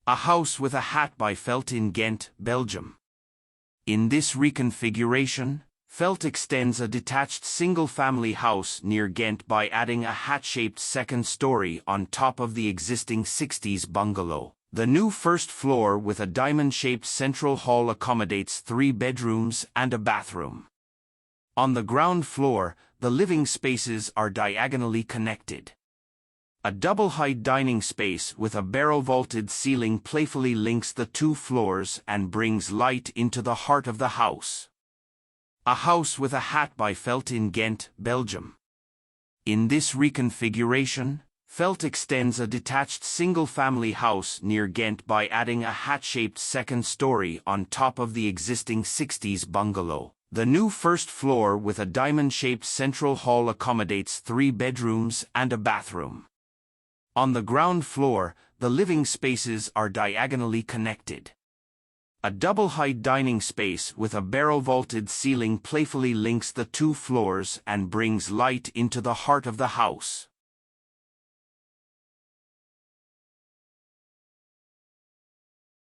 A house with a hat by Felt in Ghent, Belgium. In this reconfiguration, Felt extends a detached single-family house near Ghent by adding a hat-shaped second story on top of the existing 60s bungalow. The new first floor with a diamond-shaped central hall accommodates 3 bedrooms and a bathroom. On the ground floor, the living spaces are diagonally connected. A double-height dining space with a barrel-vaulted ceiling playfully links the 2 floors and brings light into the heart of the house. A house with a hat by Felt in Ghent, Belgium. In this reconfiguration, Felt extends a detached single-family house near Ghent by adding a hat-shaped second story on top of the existing 60s bungalow. The new first floor with a diamond-shaped central hall accommodates 3 bedrooms and a bathroom. On the ground floor, the living spaces are diagonally connected. A double-height dining space with a barrel-vaulted ceiling playfully links the 2 floors and brings light into the heart of the house.